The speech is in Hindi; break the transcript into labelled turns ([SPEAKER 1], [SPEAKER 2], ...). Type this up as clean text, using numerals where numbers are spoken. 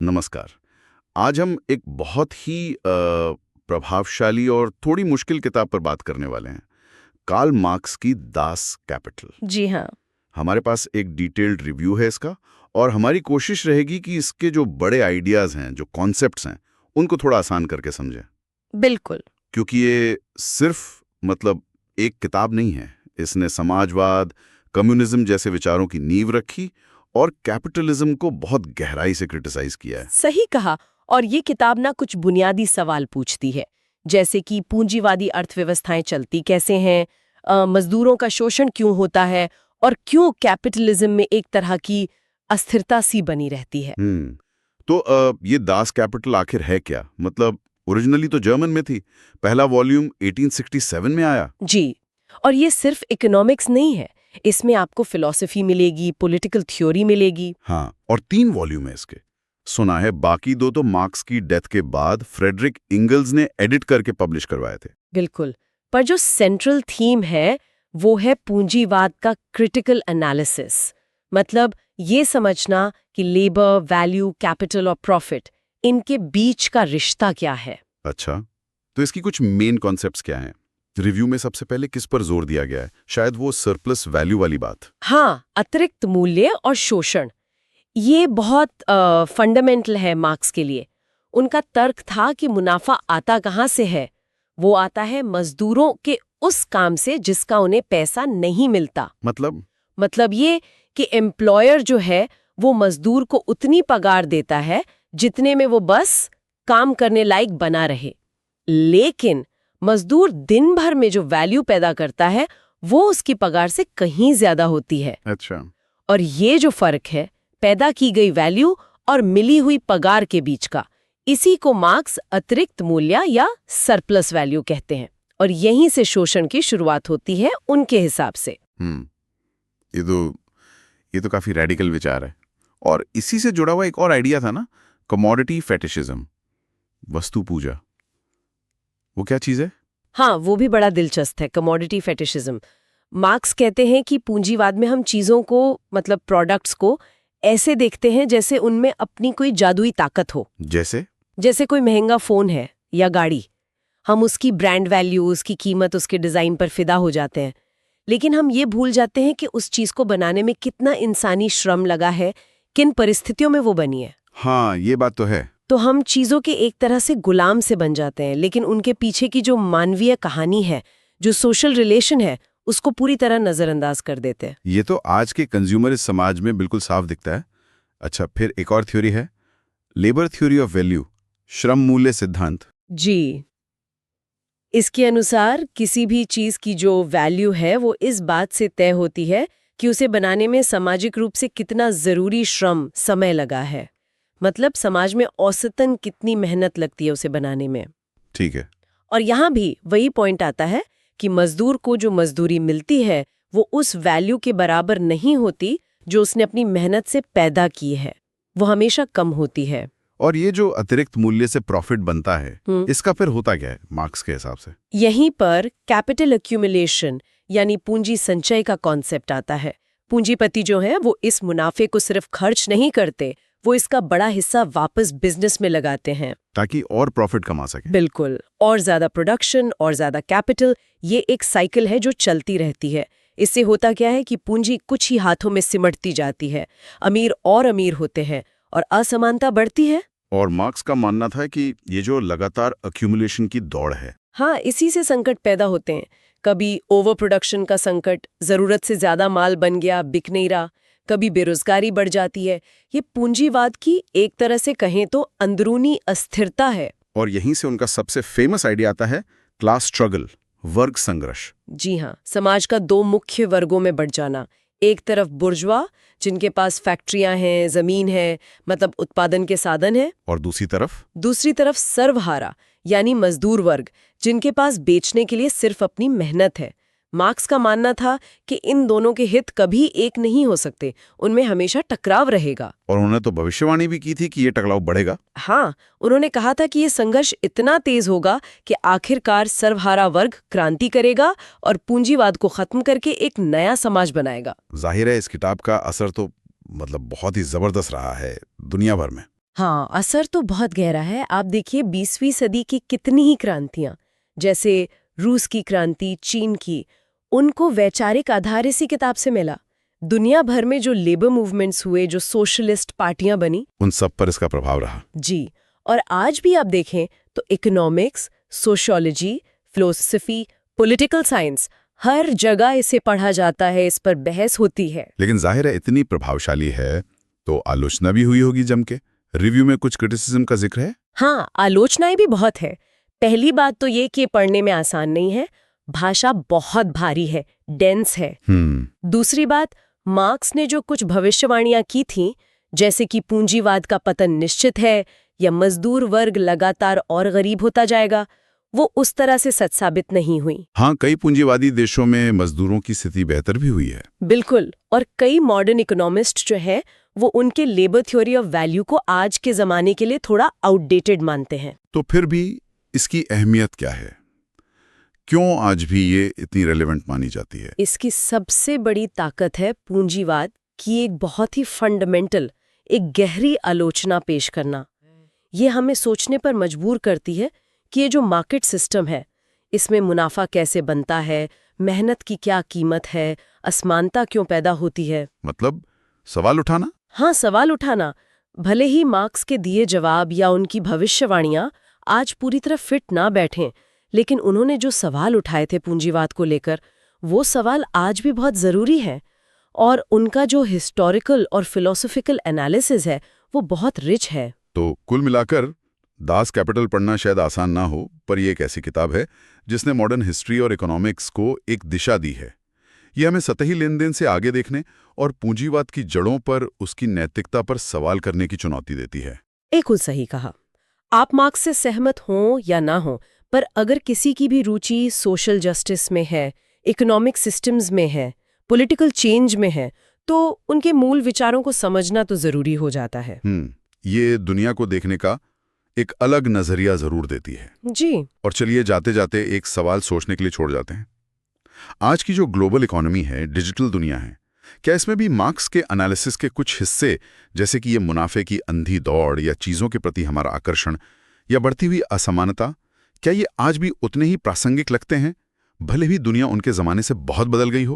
[SPEAKER 1] नमस्कार। आज हम एक बहुत ही प्रभावशाली और थोड़ी मुश्किल किताब पर बात करने वाले हैं। कार्ल मार्क्स की दास कैपिटल।
[SPEAKER 2] जी हाँ।
[SPEAKER 1] हमारे पास एक डिटेल्ड रिव्यू है इसका, और हमारी कोशिश रहेगी कि इसके जो बड़े आइडियाज़ हैं, जो कॉन्सेप्ट्स हैं, उनको थोड़ा आसान करके समझें।
[SPEAKER 2] बिल्कुल।
[SPEAKER 1] क्योंकि ये सिर्फ एक किताब नहीं है। इसने समाजवाद, कम्युनिज्म जैसे विचारों की नींव रखी और कैपिटलिज्म को बहुत गहराई से क्रिटिसाइज किया है।
[SPEAKER 2] सही कहा। और ये किताब ना कुछ बुनियादी सवाल पूछती है, जैसे कि पूंजीवादी अर्थव्यवस्थाएं चलती कैसे हैं, मजदूरों का शोषण क्यों होता है, और क्यों कैपिटलिज्म में एक तरह की अस्थिरता सी बनी रहती है।
[SPEAKER 1] तो ये दास कैपिटल आखिर है क्या? ओरिजिनली तो जर्मन में थी। पहला वॉल्यूम 1867 में आया।
[SPEAKER 2] जी। और ये सिर्फ इकोनॉमिक्स नहीं है, इसमें आपको फिलॉसफी मिलेगी, पॉलिटिकल थ्योरी मिलेगी।
[SPEAKER 1] हाँ, और 3 वॉल्यूम है इसके। सुना है बाकी 2 तो मार्क्स की डेथ के बाद फ्रेडरिक इंगल्स ने एडिट करके पब्लिश करवाए थे।
[SPEAKER 2] बिल्कुल। पर जो सेंट्रल थीम है वो है पूंजीवाद का क्रिटिकल एनालिसिस। मतलब ये समझना कि लेबर, वैल्यू, कैपिटल और प्रॉफिट, इनके बीच का रिश्ता क्या है।
[SPEAKER 1] अच्छा, तो इसकी कुछ मेन कॉन्सेप्ट्स क्या हैं? रिव्यू में सबसे पहले किस पर जोर दिया गया है? शायद वो सरप्लस वैल्यू वाली बात।
[SPEAKER 2] हाँ, अतिरिक्त मूल्य और शोषण, ये बहुत फंडामेंटल है मार्क्स के लिए। उनका तर्क था कि मुनाफा आता कहाँ से है? वो आता है मजदूरों के उस काम से जिसका उन्हें पैसा नहीं मिलता। मतलब ये कि एम्प्लॉयर जो है वो मजदूर को उतनी पगार देता है जितने में वो बस काम करने लायक बना रहे, लेकिन मजदूर दिन भर में जो वैल्यू पैदा करता है वो उसकी पगार से कहीं ज्यादा होती है।
[SPEAKER 1] अच्छा।
[SPEAKER 2] और ये जो फर्क है पैदा की गई वैल्यू और मिली हुई पगार के बीच का, इसी को मार्क्स अतिरिक्त मूल्य या सरप्लस वैल्यू कहते हैं। और यहीं से शोषण की शुरुआत होती है उनके हिसाब से।
[SPEAKER 1] ये तो काफी रेडिकल विचार है। और इसी से जुड़ा हुआ एक और आइडिया था ना, कमोडिटी फेटिशिज्म, वस्तु पूजा। वो क्या चीज है?
[SPEAKER 2] हाँ, वो भी बड़ा दिलचस्प है, कमोडिटी फेटिशिज्म। मार्क्स कहते हैं कि पूंजीवाद में हम चीजों को, मतलब प्रोडक्ट्स को, ऐसे देखते हैं जैसे उनमें अपनी कोई जादुई ताकत हो। जैसे कोई महंगा फोन है या गाड़ी, हम उसकी ब्रांड वैल्यू, उसकी कीमत, उसके डिजाइन पर फिदा हो जाते हैं, लेकिन हम ये भूल जाते हैं कि उस चीज को बनाने में कितना इंसानी श्रम लगा है, किन परिस्थितियों में वो बनी है।
[SPEAKER 1] हाँ, ये बात तो है।
[SPEAKER 2] तो हम चीजों के एक तरह से गुलाम से बन जाते हैं, लेकिन उनके पीछे की जो मानवीय कहानी है, जो सोशल रिलेशन है, उसको पूरी तरह नजरअंदाज कर देते हैं।
[SPEAKER 1] ये तो आज के कंज्यूमर समाज में बिल्कुल साफ दिखता है। अच्छा, फिर एक और थ्योरी है, लेबर थ्योरी ऑफ वैल्यू, श्रम मूल्य सिद्धांत।
[SPEAKER 2] जी। इसके अनुसार किसी भी चीज की जो वैल्यू है वो इस बात से तय होती है कि उसे बनाने में सामाजिक रूप से कितना जरूरी श्रम, समय लगा है। मतलब समाज में औसतन कितनी मेहनत लगती है उसे बनाने में।
[SPEAKER 1] ठीक है।
[SPEAKER 2] और यहाँ भी वही पॉइंट आता है कि मजदूर को जो मजदूरी मिलती है वो उस वैल्यू के बराबर नहीं होती जो उसने अपनी मेहनत से पैदा की है, वो हमेशा कम होती है।
[SPEAKER 1] और ये जो अतिरिक्त मूल्य से प्रॉफिट बनता है, इसका फिर होता क्या है मार्क्स के हिसाब से?
[SPEAKER 2] यहीं पर कैपिटल एक्यूमुलेशन यानी पूंजी संचय का कॉन्सेप्ट आता है। पूंजीपति जो है वो इस मुनाफे को सिर्फ खर्च नहीं करते, वो इसका बड़ा हिस्सा वापस बिजनेस में लगाते हैं
[SPEAKER 1] ताकि और प्रॉफिट कमा सके।
[SPEAKER 2] बिल्कुल। और ज्यादा प्रोडक्शन और ज्यादा कैपिटल, ये एक साइकिल है जो चलती रहती है। इससे होता क्या है कि पूंजी कुछ ही हाथों में सिमटती जाती है, अमीर और अमीर होते हैं और असमानता बढ़ती है।
[SPEAKER 1] और मार्क्स का मानना था कि ये जो लगातार एक्यूमुलेशन की दौड़ है,
[SPEAKER 2] हाँ, इसी से संकट पैदा होते हैं। कभी ओवर प्रोडक्शन का संकट, जरूरत से ज्यादा माल बन गया, बिक नहीं रहा। कभी बेरोजगारी बढ़ जाती है। ये पूंजीवाद की एक तरह से कहें तो अंदरूनी अस्थिरता है।
[SPEAKER 1] और यहीं से उनका सबसे फेमस आइडिया आता है, क्लास स्ट्रगल, वर्ग संघर्ष।
[SPEAKER 2] जी हाँ, समाज का 2 मुख्य वर्गों में बढ़ जाना। एक तरफ बुर्जुआ, जिनके पास फैक्ट्रियां हैं, जमीन है, मतलब उत्पादन के साधन है।
[SPEAKER 1] और दूसरी तरफ
[SPEAKER 2] सर्वहारा यानी मजदूर वर्ग, जिनके पास बेचने के लिए सिर्फ अपनी मेहनत है। मार्क्स का मानना था कि इन दोनों के हित कभी एक नहीं हो सकते, उनमें हमेशा टकराव रहेगा।
[SPEAKER 1] और उन्होंने तो भविष्यवाणी भी की थी कि ये टकराव बढ़ेगा।
[SPEAKER 2] हाँ, उन्होंने कहा था कि ये संघर्ष इतना तेज होगा कि आखिरकार सर्वहारा वर्ग क्रांति करेगा और पूंजीवाद को खत्म करके एक नया समाज बनाएगा।
[SPEAKER 1] जाहिर है इस किताब का असर तो बहुत ही जबरदस्त रहा है दुनिया भर में।
[SPEAKER 2] हाँ, असर तो बहुत गहरा है। आप देखिए 20वीं सदी की कितनी ही क्रांतियां, जैसे रूस की क्रांति, चीन की, उनको वैचारिक आधार इसी किताब से मिला। दुनिया भर में जो लेबर मूवमेंट्स हुए, जो सोशलिस्ट पार्टियां बनी,
[SPEAKER 1] उन सब पर इसका प्रभाव रहा।
[SPEAKER 2] जी। और आज भी आप देखें तो economics, sociology, philosophy, political science, हर जगह इसे पढ़ा जाता है, इस पर बहस होती है।
[SPEAKER 1] लेकिन जाहिर है इतनी प्रभावशाली है तो आलोचना भी हुई होगी जम के। रिव्यू में कुछ क्रिटिसिज्म का जिक्र है?
[SPEAKER 2] हाँ, आलोचनाएं भी बहुत है। पहली बात तो ये कि पढ़ने में आसान नहीं है, भाषा बहुत भारी है, डेंस है। दूसरी बात, मार्क्स ने जो कुछ भविष्यवाणियां की थीं, जैसे कि पूंजीवाद का पतन निश्चित है या मजदूर वर्ग लगातार और गरीब होता जाएगा, वो उस तरह से सच साबित नहीं हुई।
[SPEAKER 1] हाँ, कई पूंजीवादी देशों में मजदूरों की स्थिति बेहतर भी हुई है।
[SPEAKER 2] बिल्कुल। और कई मॉडर्न इकोनॉमिस्ट जो है वो उनके लेबर थ्योरी ऑफ वैल्यू को आज के जमाने के लिए थोड़ा आउटडेटेड मानते हैं।
[SPEAKER 1] तो फिर भी इसकी अहमियत क्या है? क्यों आज भी ये इतनी रेलेवेंट मानी जाती है?
[SPEAKER 2] इसकी सबसे बड़ी ताकत है पूंजीवाद की एक बहुत ही फंडामेंटल, एक गहरी आलोचना पेश करना। ये हमें सोचने पर मजबूर करती है कि ये जो मार्केट सिस्टम है, इसमें मुनाफा कैसे बनता है, मेहनत की क्या कीमत है, असमानता क्यों पैदा होती है।
[SPEAKER 1] मतलब सवाल उठाना?
[SPEAKER 2] हाँ, सवाल उठाना। भले ही मार्क्स के दिए जवाब या उनकी भविष्यवाणियां आज पूरी तरह फिट ना बैठें, लेकिन उन्होंने जो सवाल उठाए थे पूंजीवाद को लेकर, वो सवाल आज भी बहुत ज़रूरी है। और उनका जो हिस्टोरिकल और फिलोसॉफिकल एनालिसिस है, वो बहुत रिच है।
[SPEAKER 1] तो कुल मिलाकर दास कैपिटल पढ़ना शायद आसान ना हो, पर यह एक ऐसी किताब है जिसने मॉडर्न हिस्ट्री और इकोनॉमिक्स को एक दिशा दी है। ये हमें सतही लेन देन से आगे देखने और पूंजीवाद की जड़ों पर, उसकी नैतिकता पर सवाल करने की चुनौती देती है।
[SPEAKER 2] बिल्कुल सही कहा। आप मार्क्स से सहमत हों या ना हों, पर अगर किसी की भी रुचि सोशल जस्टिस में है, इकोनॉमिक सिस्टम्स में है, पॉलिटिकल चेंज में है, तो उनके मूल विचारों को समझना तो जरूरी हो जाता है।
[SPEAKER 1] ये दुनिया को देखने का एक अलग नजरिया जरूर देती है।
[SPEAKER 2] जी।
[SPEAKER 1] और चलिए जाते जाते एक सवाल सोचने के लिए छोड़ जाते हैं। आज की जो ग्लोबल इकोनॉमी है, डिजिटल दुनिया है, क्या इसमें भी मार्क्स के एनालिसिस के कुछ हिस्से, जैसे कि ये मुनाफे की अंधी दौड़ या चीजों के प्रति हमारा आकर्षण या बढ़ती हुई असमानता, क्या ये आज भी उतने ही प्रासंगिक लगते हैं, भले ही दुनिया उनके जमाने से बहुत बदल गई हो?